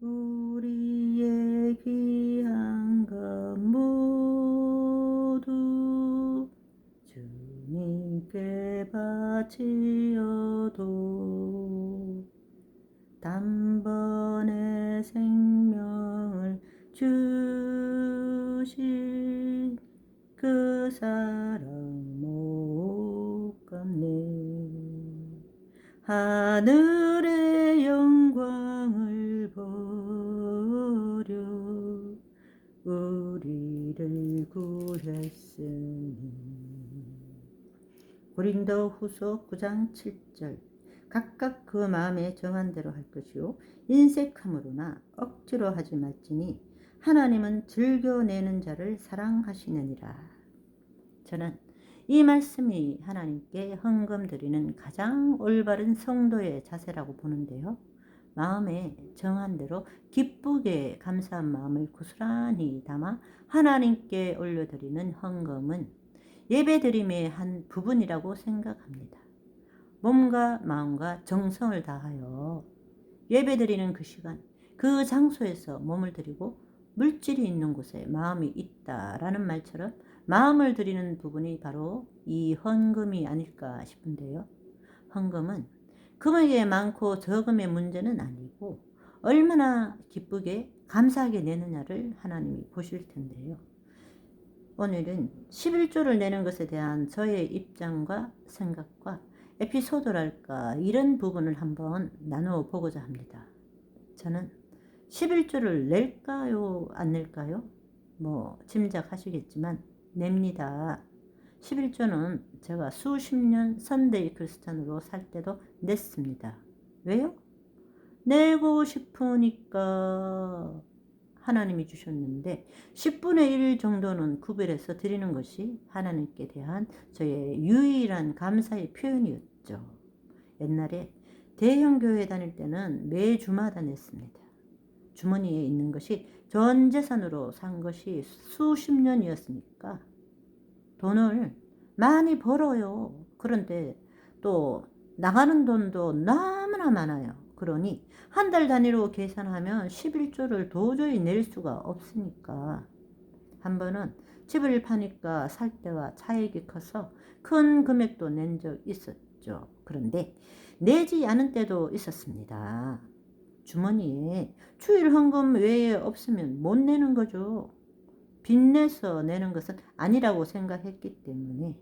우리의 귀한 것 모두 주님께 바치어도 단번에 생명을 주신 그 사랑 못 갚네. 하늘의 영광을 버려 우리를 구했으니. 고린도후서 9장 7절. 각각 그 마음에 정한 대로 할 것이요 인색함으로나 억지로 하지 말지니 하나님은 즐겨내는 자를 사랑하시느니라. 저는 이 말씀이 하나님께 헌금 드리는 가장 올바른 성도의 자세라고 보는데요. 마음에 정한 대로 기쁘게 감사한 마음을 고스란히 담아 하나님께 올려드리는 헌금은 예배드림의 한 부분이라고 생각합니다. 몸과 마음과 정성을 다하여 예배드리는 그 시간, 그 장소에서 몸을 드리고 물질이 있는 곳에 마음이 있다라는 말처럼 마음을 드리는 부분이 바로 이 헌금이 아닐까 싶은데요. 헌금은 금액이 많고 적음의 문제는 아니고 얼마나 기쁘게 감사하게 내느냐를 하나님이 보실 텐데요. 오늘은 11조를 내는 것에 대한 저의 입장과 생각과 에피소드랄까 이런 부분을 한번 나누어 보고자 합니다. 저는 11조를 낼까요? 안 낼까요? 짐작하시겠지만 냅니다. 11조는 제가 수십 년 선대위 크리스찬으로 살 때도 냈습니다. 왜요? 내고 싶으니까 하나님이 주셨는데 10분의 1 정도는 구별해서 드리는 것이 하나님께 대한 저의 유일한 감사의 표현이었죠. 옛날에 대형 교회 다닐 때는 매주마다 냈습니다. 주머니에 있는 것이 전 재산으로 산 것이 수십 년이었으니까 돈을 많이 벌어요. 그런데 또 나가는 돈도 너무나 많아요. 그러니 한 달 단위로 계산하면 11조를 도저히 낼 수가 없으니까 한 번은 집을 파니까 살 때와 차익이 커서 큰 금액도 낸 적 있었죠. 그런데 내지 않은 때도 있었습니다. 주머니에 주일 헌금 외에 없으면 못 내는 거죠. 빚내서 내는 것은 아니라고 생각했기 때문에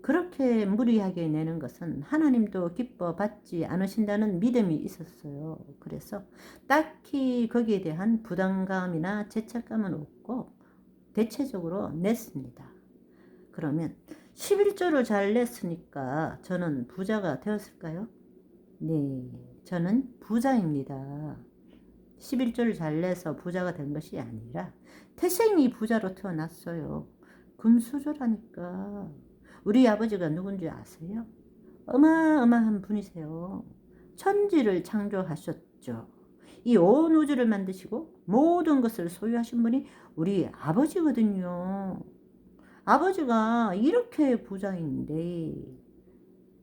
그렇게 무리하게 내는 것은 하나님도 기뻐 받지 않으신다는 믿음이 있었어요. 그래서 딱히 거기에 대한 부담감이나 죄책감은 없고 대체적으로 냈습니다. 그러면 11조를 잘 냈으니까 저는 부자가 되었을까요? 네, 저는 부자입니다. 11조를 잘 내서 부자가 된 것이 아니라 태생이 부자로 태어났어요. 금수저라니까. 우리 아버지가 누군지 아세요? 어마어마한 분이세요. 천지를 창조하셨죠. 이 온 우주를 만드시고 모든 것을 소유하신 분이 우리 아버지거든요. 아버지가 이렇게 부자인데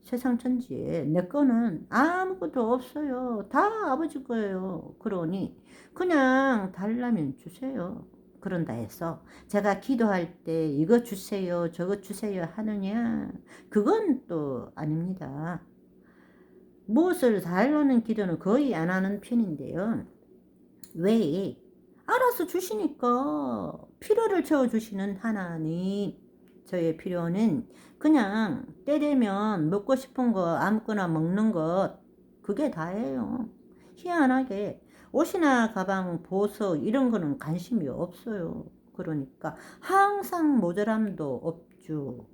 세상 천지에 내 거는 아무것도 없어요. 다 아버지 거예요. 그러니 그냥 달라면 주세요. 그런다 해서 제가 기도할 때 이거 주세요, 저거 주세요 하느냐? 그건 또 아닙니다. 무엇을 달라는 기도는 거의 안 하는 편인데요. 왜? 알아서 주시니까 필요를 채워주시는 하나님. 저의 필요는 그냥 때 되면 먹고 싶은 거 아무거나 먹는 것 그게 다예요. 희한하게 옷이나 가방, 보석 이런 거는 관심이 없어요. 그러니까 항상 모자람도 없죠.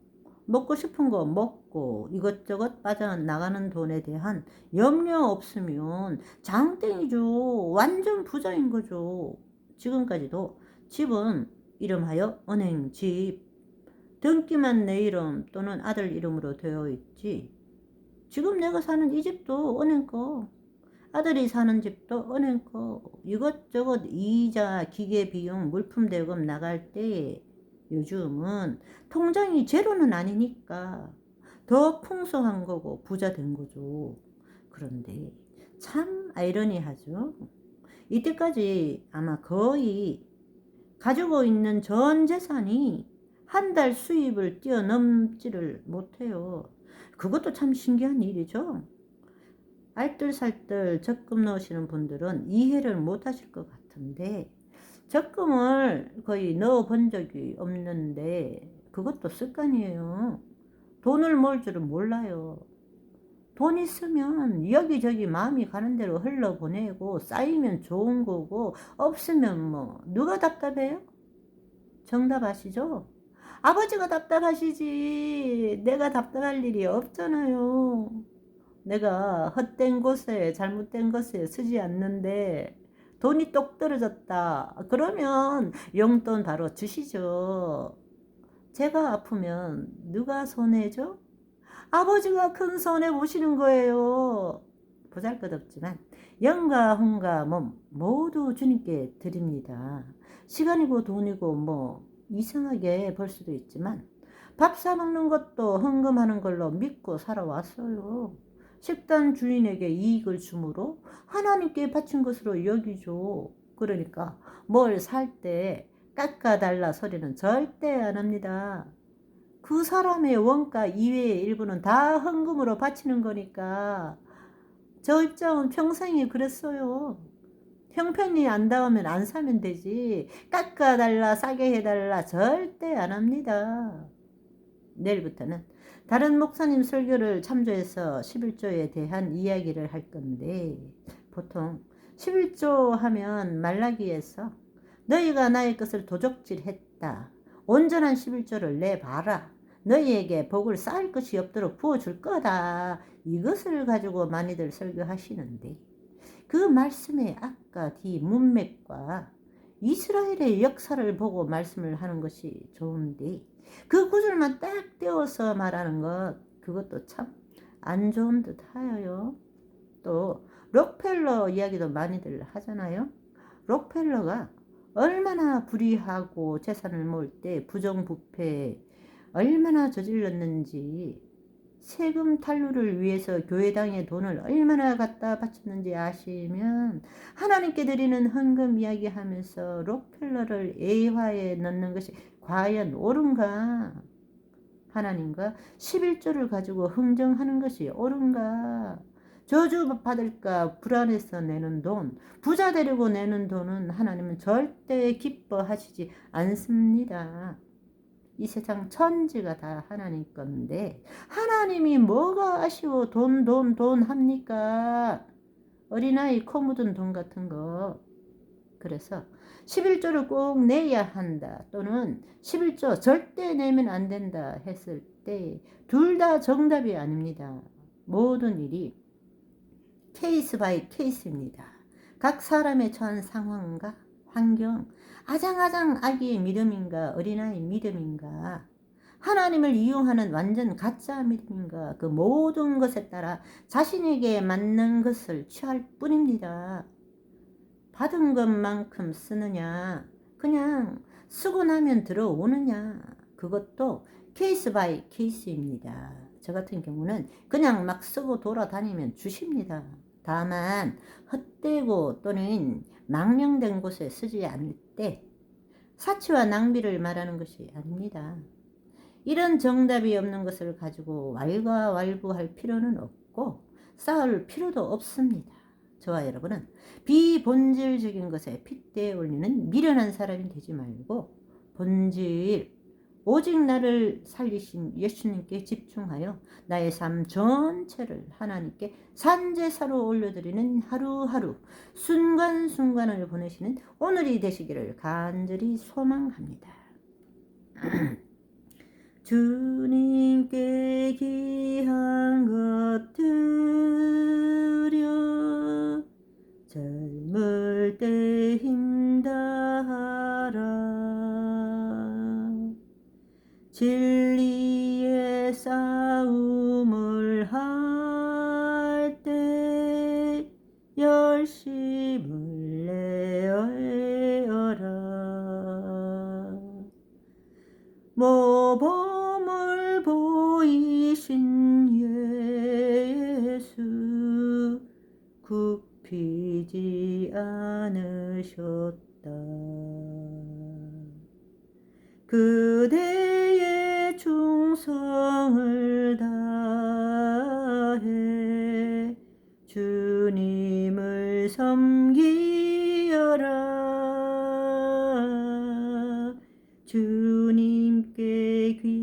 먹고 싶은 거 먹고 이것저것 빠져나가는 돈에 대한 염려 없으면 장땡이죠. 완전 부자인 거죠. 지금까지도 집은 이름하여 은행집, 등기만 내 이름 또는 아들 이름으로 되어 있지. 지금 내가 사는 이 집도 은행 거, 아들이 사는 집도 은행 거, 이것저것 이자, 기계비용, 물품 대금 나갈 때 요즘은 통장이 제로는 아니니까 더 풍성한 거고 부자 된 거죠. 그런데 참 아이러니하죠. 이때까지 아마 거의 가지고 있는 전 재산이 한 달 수입을 뛰어넘지를 못해요. 그것도 참 신기한 일이죠. 알뜰살뜰 적금 넣으시는 분들은 이해를 못 하실 것 같은데, 적금을 거의 넣어 본 적이 없는데 그것도 습관이에요. 돈을 모을 줄은 몰라요. 돈 있으면 여기저기 마음이 가는 대로 흘러보내고, 쌓이면 좋은 거고, 없으면 뭐 누가 답답해요? 정답 아시죠? 아버지가 답답하시지 내가 답답할 일이 없잖아요. 내가 헛된 곳에 잘못된 것에 쓰지 않는데 돈이 똑 떨어졌다 그러면 용돈 바로 주시죠. 제가 아프면 누가 손해죠? 아버지가 큰 손해 보시는 거예요. 보잘것없지만 영과 혼과 몸 모두 주님께 드립니다. 시간이고 돈이고 뭐 이상하게 벌 수도 있지만 밥 사 먹는 것도 헌금하는 걸로 믿고 살아왔어요. 식당 주인에게 이익을 주므로 하나님께 바친 것으로 여기죠. 그러니까 뭘 살 때 깎아달라 소리는 절대 안 합니다. 그 사람의 원가 이외의 일부는 다 헌금으로 바치는 거니까. 저 입장은 평생이 그랬어요. 형편이 안 닿으면 안 사면 되지 깎아달라 싸게 해달라 절대 안 합니다. 내일부터는 다른 목사님 설교를 참조해서 11조에 대한 이야기를 할 건데, 보통 11조 하면 말라기에서 너희가 나의 것을 도적질했다, 온전한 11조를 내봐라, 너희에게 복을 쌓을 것이 없도록 부어줄 거다, 이것을 가지고 많이들 설교하시는데, 그 말씀의 앞과 뒤 문맥과 이스라엘의 역사를 보고 말씀을 하는 것이 좋은데, 그 구절만 딱 떼어서 말하는 것, 그것도 참 안 좋은 듯 하여요. 또 록펠러 이야기도 많이들 하잖아요. 록펠러가 얼마나 불의하고 재산을 모을 때 부정부패 얼마나 저질렀는지, 세금 탈루를 위해서 교회당에 돈을 얼마나 갖다 바쳤는지 아시면 하나님께 드리는 헌금 이야기하면서 록펠러를 애화에 넣는 것이 과연 옳은가? 하나님과 11조를 가지고 흥정하는 것이 옳은가? 저주 받을까 불안해서 내는 돈, 부자 되려고 내는 돈은 하나님은 절대 기뻐하시지 않습니다. 이 세상 천지가 다 하나님 건데 하나님이 뭐가 아쉬워 돈 합니까? 어린아이 코 묻은 돈 같은 거. 그래서 11조를 꼭 내야 한다 또는 11조 절대 내면 안 된다 했을 때 둘 다 정답이 아닙니다. 모든 일이 케이스 바이 케이스입니다. 각 사람의 처한 상황과 환경, 아장아장 아기의 믿음인가 어린아이 믿음인가 하나님을 이용하는 완전 가짜 믿음인가, 그 모든 것에 따라 자신에게 맞는 것을 취할 뿐입니다. 받은 것만큼 쓰느냐, 그냥 쓰고 나면 들어오느냐, 그것도 케이스 바이 케이스입니다. 저 같은 경우는 그냥 막 쓰고 돌아다니면 주십니다. 다만 헛되고 또는 망령된 곳에 쓰지 않을 때 사치와 낭비를 말하는 것이 아닙니다. 이런 정답이 없는 것을 가지고 왈가왈부할 필요는 없고 싸울 필요도 없습니다. 저와 여러분은 비본질적인 것에 핏대 올리는 미련한 사람이 되지 말고 본질, 오직 나를 살리신 예수님께 집중하여 나의 삶 전체를 하나님께 산제사로 올려드리는 하루하루 순간순간을 보내시는 오늘이 되시기를 간절히 소망합니다. 주님께 귀한 것 드려 젊을 때 힘다하라. 진리의 싸움을 할 때 열심을 내어라. 모범을 보이신 예수 굽히지 않으리라. 않으셨다. 그대의 충성을 다해 주님을 섬기여라. 주님께 귀